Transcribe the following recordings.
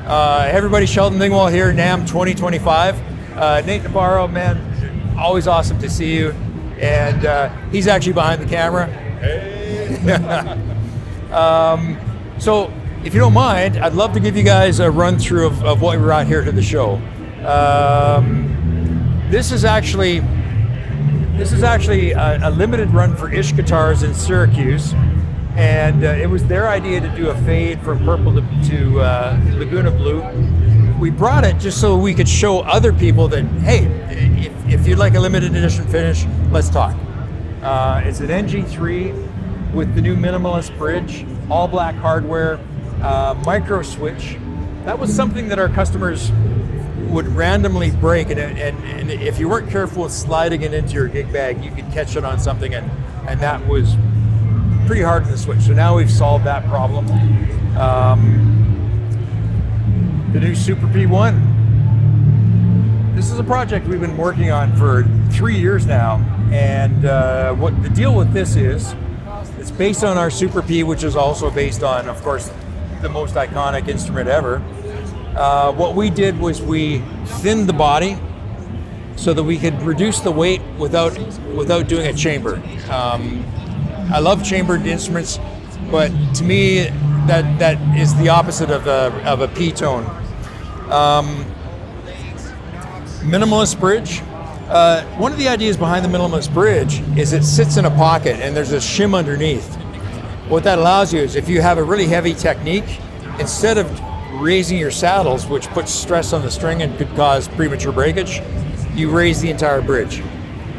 Everybody, Sheldon Dingwall here, NAMM 2025. Nate Navarro, man, always awesome to see you. And he's actually behind the camera. Hey. So, if you don't mind, I'd love to give you guys a run through of what we brought here to the show. This is actually a limited run for Ish Guitars in Syracuse. And it was their idea to do a fade from purple to Laguna Blue. We brought it just so we could show other people that, hey, if you'd like a limited edition finish, let's talk. It's an NG3 with the new minimalist bridge, all black hardware, micro switch. That was something that our customers would randomly break, and if you weren't careful with sliding it into your gig bag, you could catch it on something, and that was pretty hard on the switch. So now we've solved that problem. The new Super P1. This is a project we've been working on for 3 years now, and what the deal with this is, it's based on our Super P, which is also based on, of course, the most iconic instrument ever. What we did was we thinned the body so that we could reduce the weight without doing a chamber. I love chambered instruments, but to me, that is the opposite of a P-tone. Minimalist bridge. One of the ideas behind the minimalist bridge is it sits in a pocket and there's a shim underneath. What that allows you is if you have a really heavy technique, instead of raising your saddles, which puts stress on the string and could cause premature breakage, you raise the entire bridge.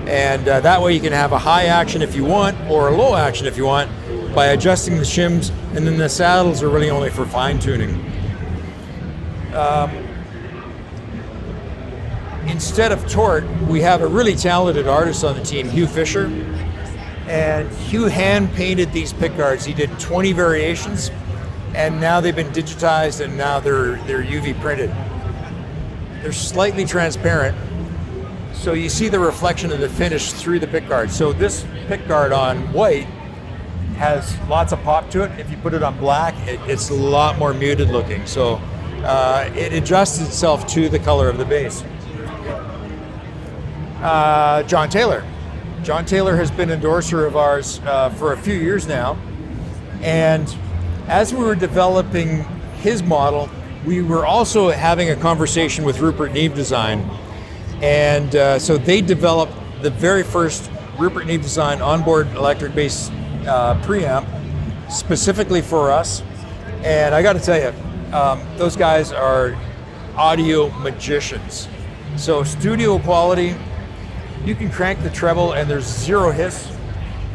And that way you can have a high action if you want, or a low action if you want, by adjusting the shims, and then the saddles are really only for fine tuning. Instead of Tort, we have a really talented artist on the team, Hugh Fisher, and Hugh hand painted these pickguards. He did 20 variations, and now they've been digitized, and now they're UV printed. They're slightly transparent, so you see the reflection of the finish through the pickguard. So this pickguard on white has lots of pop to it. If you put it on black, it's a lot more muted looking. So it adjusts itself to the color of the bass. John Taylor. John Taylor has been an endorser of ours for a few years now. And as we were developing his model, we were also having a conversation with Rupert Neve Design. And so they developed the very first Rupert Neve Design onboard electric bass preamp specifically for us. And I got to tell you, those guys are audio magicians. So studio quality, you can crank the treble and there's zero hiss.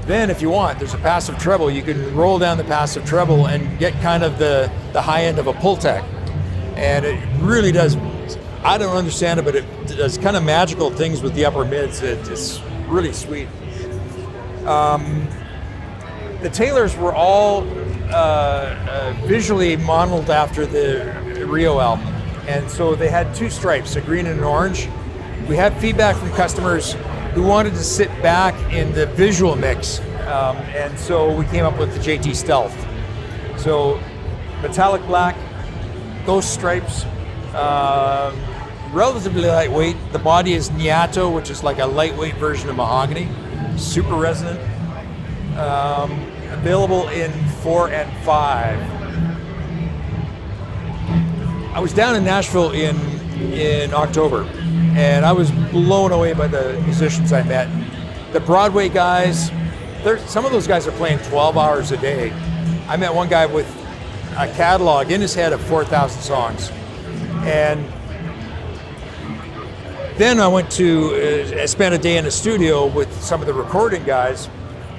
Then if you want, there's a passive treble. You can roll down the passive treble and get kind of the high end of a Pultec. And it really does, I don't understand it, but it does kind of magical things with the upper mids. It's really sweet. The Taylors were all visually modeled after the Rio album. And so they had two stripes, a green and an orange. We had feedback from customers who wanted to sit back in the visual mix. And so we came up with the JT Stealth. So metallic black, those stripes, relatively lightweight. The body is Niato, which is like a lightweight version of mahogany, super resonant. Available in 4 and 5. I was down in Nashville in October, and I was blown away by the musicians I met. The Broadway guys, some of those guys are playing 12 hours a day. I met one guy with a catalog in his head of 4,000 songs. And then I went to spend a day in the studio with some of the recording guys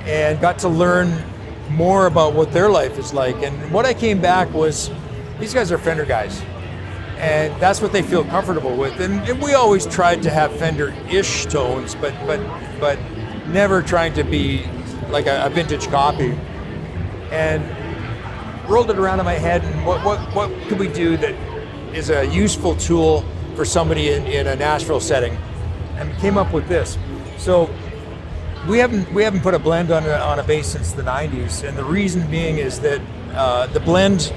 and got to learn more about what their life is like. And what I came back was, these guys are Fender guys. And that's what they feel comfortable with. And we always tried to have Fender-ish tones, but never trying to be like a vintage copy. And rolled it around in my head, and what could we do that is a useful tool for somebody in a Nashville setting, and came up with this. So we haven't put a blend on a bass since the 90s, and the reason being is that the blend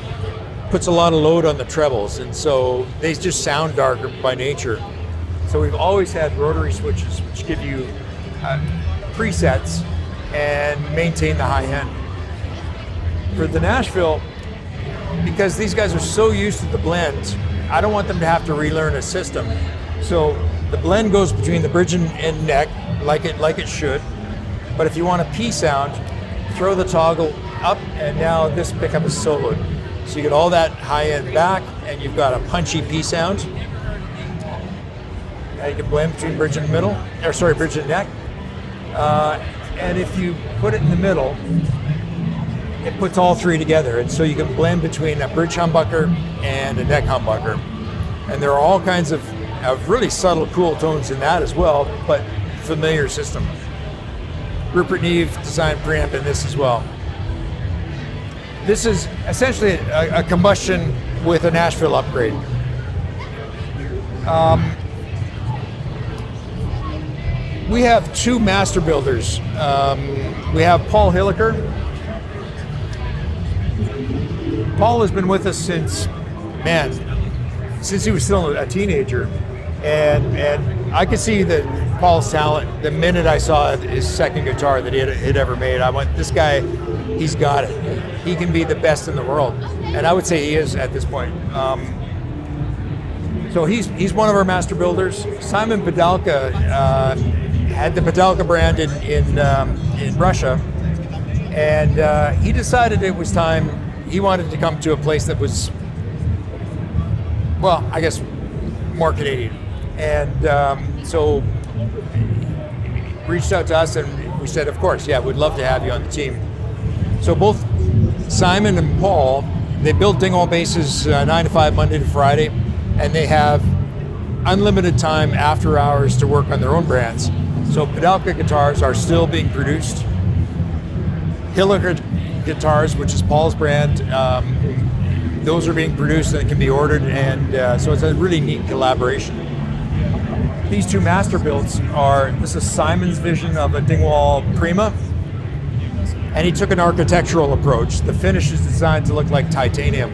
puts a lot of load on the trebles, and so they just sound darker by nature. So we've always had rotary switches which give you presets and maintain the high end. For the Nashville, because these guys are so used to the blend, I don't want them to have to relearn a system. So the blend goes between the bridge and neck like it should. But if you want a P sound, throw the toggle up, and now this pickup is soloed. So you get all that high end back, and you've got a punchy P sound. Now you can blend between bridge and middle, bridge and neck. And if you put it in the middle, it puts all three together. And so you can blend between a bridge humbucker and a neck humbucker. And there are all kinds of really subtle, cool tones in that as well, but familiar system. Rupert Neve designed preamp in this as well. This is essentially a combustion with a Nashville upgrade. We have two master builders. We have Paul Hilliker. Paul has been with us since he was still a teenager. And I could see that Paul's talent the minute I saw his second guitar that he had ever made. I went, this guy, he's got it. He can be the best in the world. And I would say he is at this point. So he's one of our master builders. Simon Padalka had the Padalka brand in Russia. And he decided it was time. He wanted to come to a place that was, well, I guess, more Canadian. And so reached out to us, and we said, of course, yeah, we'd love to have you on the team. So both Simon and Paul, they build Dingwall basses 9 to 5, Monday to Friday, and they have unlimited time after hours to work on their own brands. So Padalka guitars are still being produced. Hilliker guitars, which is Paul's brand, those are being produced and can be ordered, and so it's a really neat collaboration. These two master builds this is Simon's vision of a Dingwall Prima, and he took an architectural approach. The finish is designed to look like titanium.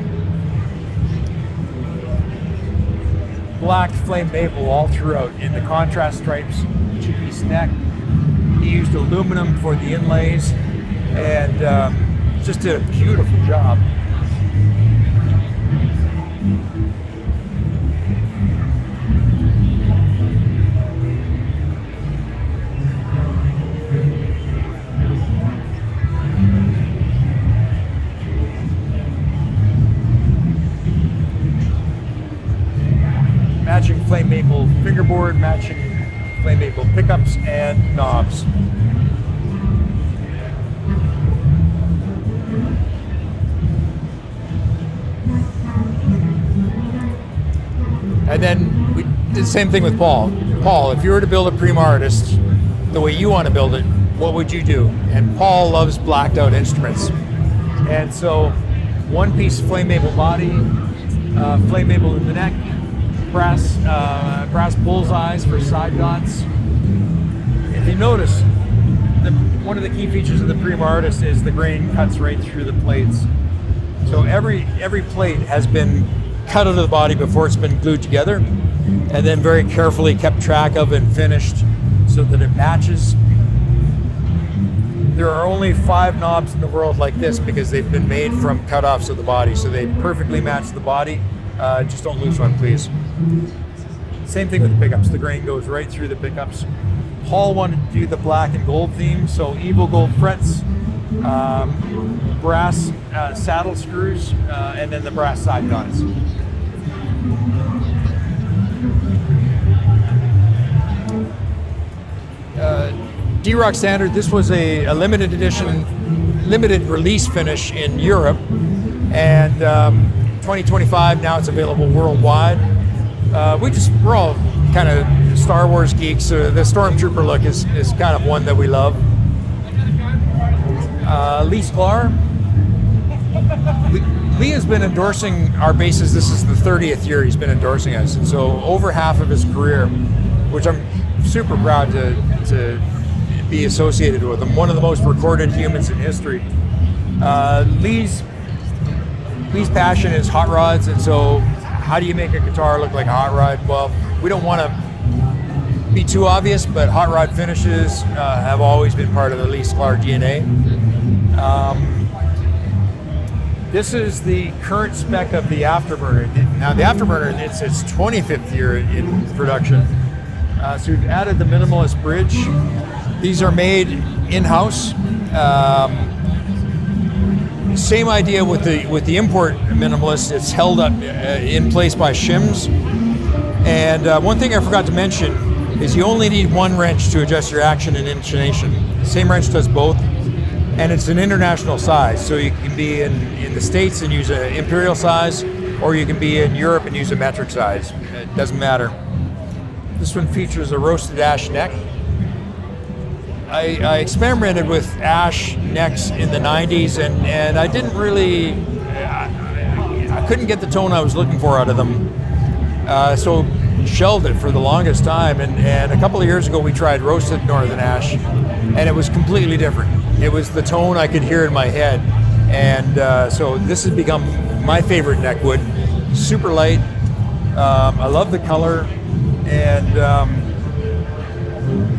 Black flame maple all throughout in the contrast stripes, two-piece neck. He used aluminum for the inlays, and just did a beautiful job. Matching flame maple fingerboard, matching flame maple pickups and knobs. And then we did the same thing with Paul. Paul, if you were to build a Prima Artist the way you want to build it, what would you do? And Paul loves blacked out instruments. And so one piece flame maple body, flame maple in the neck, brass bullseyes for side dots. If you notice, one of the key features of the Prima Artist is the grain cuts right through the plates. So every plate has been cut out of the body before it's been glued together, and then very carefully kept track of and finished so that it matches. There are only 5 knobs in the world like this because they've been made from cutoffs of the body, so they perfectly match the body. Just don't lose one, please. Same thing with the pickups. The grain goes right through the pickups. Paul wanted to do the black and gold theme, so Evo gold frets, brass saddle screws, and then the brass side dots. D-Rock Standard, this was a limited edition, limited release finish in Europe, and 2025, now it's available worldwide. We're all kind of Star Wars geeks, so the Stormtrooper look is kind of one that we love. Lee Sklar. Lee has been endorsing our basses. This is the 30th year he's been endorsing us, and so over half of his career, which I'm super proud to be associated with him. One of the most recorded humans in history. Lee's Lee's passion is hot rods, and so how do you make a guitar look like a hot rod? Well, we don't want to be too obvious, but hot rod finishes have always been part of the Lee Sklar DNA. This is the current spec of the Afterburner. Now the Afterburner, it's its 25th year in production. So we've added the minimalist bridge. These are made in-house. Same idea with the import minimalist. It's held up in place by shims. And one thing I forgot to mention is you only need one wrench to adjust your action and intonation. The same wrench does both, and it's an international size. So you can be in the States and use an imperial size, or you can be in Europe and use a metric size. It doesn't matter. This one features a roasted ash neck. I experimented with ash necks in the 90s, and I didn't really, I couldn't get the tone I was looking for out of them. So shelved it for the longest time, and a couple of years ago we tried roasted northern ash, and it was completely different. It was the tone I could hear in my head, and so this has become my favorite neck wood. Super light. I love the color, and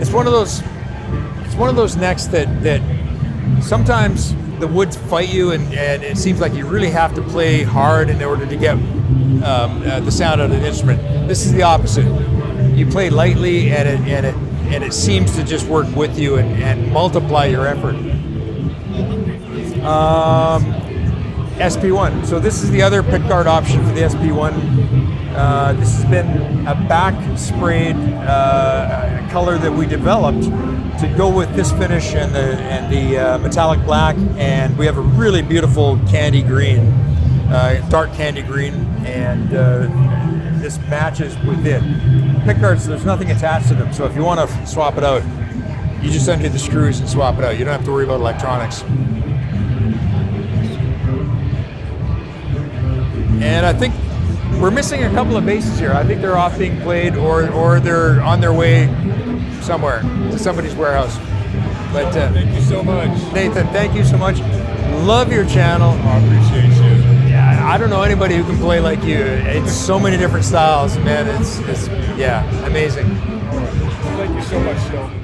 it's one of those necks that sometimes the woods fight you, and it seems like you really have to play hard in order to get the sound out of the instrument. This is the opposite. You play lightly, and it seems to just work with you and multiply your effort. SP1. So this is the other pickguard option for the SP1. This has been a back sprayed color that we developed to go with this finish and the metallic black, and we have a really beautiful candy green, dark candy green, and this matches with it. Pickguards, there's nothing attached to them, so if you want to swap it out, you just undo the screws and swap it out. You don't have to worry about electronics. And I think we're missing a couple of basses here. I think they're off being played, or they're on their way somewhere to somebody's warehouse. But thank you so much, Nathan. Thank you so much. Love your channel. I appreciate you. Yeah, I don't know anybody who can play like you. It's so many different styles, man. It's yeah, amazing. Thank you so much, Sheldon.